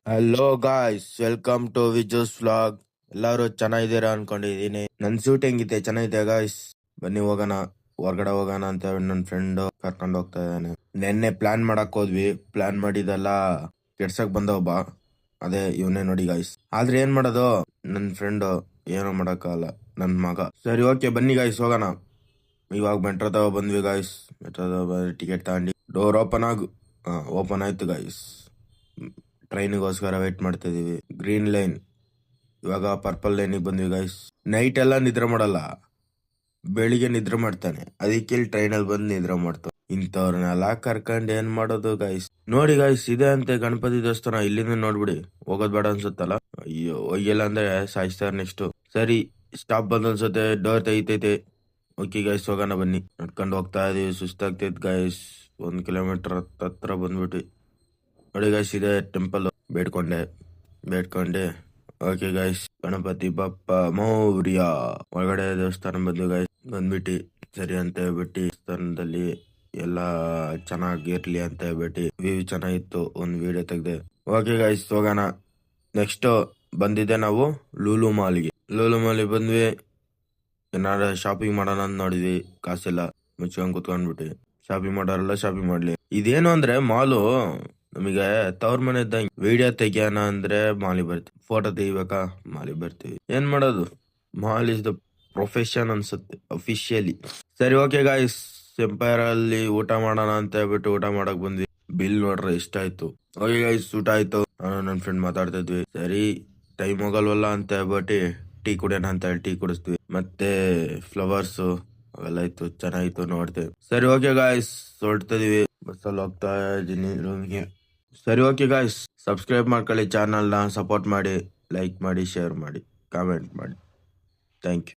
Hello guys, welcome to Viju's vlog. ಎಲ್ಲರೂ ಚೆನ್ನಾಗಿದ್ದೀರಾ ಅನ್ಕೊಂಡಿದೀನಿ. ನನ್ ಶೂಟ್ ಹೆಂಗಿದೆ? ಚೆನ್ನಾಗಿದೆ ಗಾಯ್ಸ್. ಬನ್ನಿ ಹೋಗೋಣ, ಹೊರಗಡೆ ಹೋಗೋಣ ಅಂತ ನನ್ನ ಫ್ರೆಂಡ್ ಕರ್ಕೊಂಡು ಹೋಗ್ತಾ ಇದ್ದಾನೆ. ನೆನ್ನೆ ಪ್ಲಾನ್ ಮಾಡಕ್ ಹೋದ್ವಿ, ಪ್ಲಾನ್ ಮಾಡಿದೆಲ್ಲ ಕೆಡ್ಸಕ್ ಬಂದವ ಅದೇ ಇವನೇ ನೋಡಿ ಗಾಯ್ಸ್. ಆದ್ರೆ ಏನ್ ಮಾಡೋದು, ನನ್ನ ಫ್ರೆಂಡ್ ಏನೋ ಮಾಡಕ್ಕಾಗಲ್ಲ, ನನ್ ಮಗ. ಸರಿ ಓಕೆ ಬನ್ನಿ ಗಾಯ್ಸ್ ಹೋಗೋಣ. ಇವಾಗ ಮೆಟ್ರೋದಾಗ ಬಂದ್ವಿ ಗಾಯ್ಸ್. ಮೆಟ್ರೋದಾಗ ಟಿಕೆಟ್ ತಗೊಂಡು ಡೋರ್ ಓಪನ್ ಆಯ್ತು ಗಾಯ್ಸ್. ಟ್ರೈನಿಗೋಸ್ಕರ ವೇಟ್ ಮಾಡ್ತಾ ಇದೀವಿ. ಗ್ರೀನ್ ಲೈನ್, ಇವಾಗ ಪರ್ಪಲ್ ಲೈನಿಗೆ ಬಂದ್ವಿ ಗಾಯ್ಸ್. ನೈಟ್ ಎಲ್ಲ ನಿದ್ರೆ ಮಾಡಲ್ಲ, ಬೆಳಿಗ್ಗೆ ನಿದ್ರೆ ಮಾಡ್ತಾನೆ, ಅದಕ್ಕೆ ಇಲ್ಲಿ ಟ್ರೈನಲ್ಲಿ ಬಂದು ನಿದ್ರೆ ಮಾಡ್ತಾನೆ. ಇಂಥವ್ರನ್ನೆಲ್ಲ ಕರ್ಕೊಂಡು ಏನ್ ಮಾಡೋದು ಗಾಯ್ಸ್. ನೋಡಿ ಗಾಯ್ಸ್, ಇದೆ ಅಂತೆ ಗಣಪತಿ ದೇವಸ್ಥಾನ. ಇಲ್ಲಿಂದ ನೋಡ್ಬಿಡಿ, ಹೋಗೋದ್ ಬೇಡ ಅನ್ಸುತ್ತಲ್ಲ. ಅಯ್ಯೋ ಹೋಗಿಲ್ಲ ಅಂದ್ರೆ ಸಾಯಿಸ್ತಾರ ನೆಕ್ಸ್ಟ್. ಸರಿ, ಸ್ಟಾಪ್ ಬಂದ್ ಅನ್ಸುತ್ತೆ, ಡೋರ್ ತೆಗಿತೈತೆ. ಓಕೆ ಗಾಯ್ಸ್ ಹೋಗೋಣ ಬನ್ನಿ. ನಡ್ಕೊಂಡು ಹೋಗ್ತಾ ಇದೀವಿ, ಸುಸ್ತಾಗ್ತೈತ್ ಗಾಯ್ಸ್. 1 ಕಿಲೋಮೀಟರ್ ಹತ್ರ ಬಂದ್ಬಿಟ್ವಿ. ನೋಡಿ ಗಾಯ್ಸ್, ಇದೆ ಟೆಂಪಲ್. ಬೇಡ್ಕೊಂಡೆ ಓಕೆ ಗಾಯ್ಸ್. ಗಣಪತಿ ಬಪ್ಪ ಮೌರ್ಯ. ಒಳಗಡೆ ದೇವಸ್ಥಾನ ಬಂದು ಗಾಯ್ಸ್, ಬಂದ್ಬಿಟ್ಟು ಸರಿ ಅಂತ ಹೇಳ್ಬಿಟ್ಟು ದೇವಸ್ಥಾನದಲ್ಲಿ ಎಲ್ಲ ಚೆನ್ನಾಗಿರ್ಲಿ ಅಂತ ಹೇಳ್ಬಿಟ್ಟು ವ್ಯೂ ಚೆನ್ನಾಗಿತ್ತು, ಒಂದು ವಿಡಿಯೋ ತೆಗ್ದೆ. ಓಕೆ ಗಾಯ್ಸ್ ಹೋಗೋಣ. ನೆಕ್ಸ್ಟ್ ಬಂದಿದ್ದೆ ನಾವು ಲೂಲು ಮಾಲ್ಗೆ ಬಂದ್ವಿ. ಏನಾರ ಶಾಪಿಂಗ್ ಮಾಡೋಣ ಅಂತ ನೋಡಿದ್ವಿ, ಕಾಸಿಲ್ಲ, ಮುಚ್ಕೊಂಡ್ ಕುತ್ಕೊಂಡ್ಬಿಟ್ಟು. ಶಾಪಿಂಗ್ ಮಾಡೋರೆಲ್ಲ ಶಾಪಿಂಗ್ ಮಾಡ್ಲಿ. ಇದೇನು ಅಂದ್ರೆ ಮಾಲು ನಮಗೆ ತವ್ರ ಮನೆ ಇದ್ದಂಗೆ. ವಿಡಿಯೋ ತೆಗಿಯೋಣ ಅಂದ್ರೆ ಮಾಲಿ ಬರ್ತೀವಿ, ಫೋಟೋ ತೆಗಿಬೇಕಾ ಮಾಲಿ ಬರ್ತೀವಿ. ಏನ್ ಮಾಡೋದು, ಮಾಲ್ ಇಸ್ ದ ಪ್ರೊಫೆಷನ್ ಅನ್ಸುತ್ತೆ ಅಫಿಷಿಯಲಿ. ಸರಿ ಓಕೆ ಗಾಯ್ಸ್, ಎಂಪೈರ್ ಅಲ್ಲಿ ಊಟ ಮಾಡೋಣ ಅಂತ ಹೇಳ್ಬಿಟ್ಟು ಊಟ ಮಾಡಕ್ ಬಂದ್ವಿ. ಬಿಲ್ ನೋಡ್ರೆ ಇಷ್ಟ ಆಯ್ತು. ಓಕೆ ಗಾಯ್ಸ್, ಊಟ ಆಯ್ತು. ನಾನು ನನ್ನ ಫ್ರೆಂಡ್ ಮಾತಾಡ್ತಾ ಇದ್ವಿ. ಸರಿ ಟೈಮ್ ಹೋಗಲ್ವಲ್ಲ ಅಂತ ಹೇಳ್ಬಿಟ್ಟು ಟೀ ಕುಡಿಯೋಣ ಅಂತ ಹೇಳಿ ಟೀ ಕುಡಿಸ್ತೀವಿ. ಮತ್ತೆ ಫ್ಲವರ್ಸ್ ಅವೆಲ್ಲ ಇತ್ತು, ಚೆನ್ನಾಗಿತ್ತು ನೋಡ್ತೇವೆ. ಸರಿ ಓಕೆ ಗಾಯ್ಸ್, ಹೊರಡ್ತಾ ಇದೀವಿ. ಬಸ್ಸಲ್ಲಿ ಹೋಗ್ತಾ ಇದೀನಿ ರೂಮ್ಗೆ. ಸರಿ ಓಕೆ ಗಾಯ್ಸ್, ಸಬ್ಸ್ಕ್ರೈಬ್ ಮಾಡ್ಕೊಳ್ಳಿ ಚಾನಲ್ನ, ಸಪೋರ್ಟ್ ಮಾಡಿ, ಲೈಕ್ ಮಾಡಿ, ಶೇರ್ ಮಾಡಿ, ಕಾಮೆಂಟ್ ಮಾಡಿ. Thank you.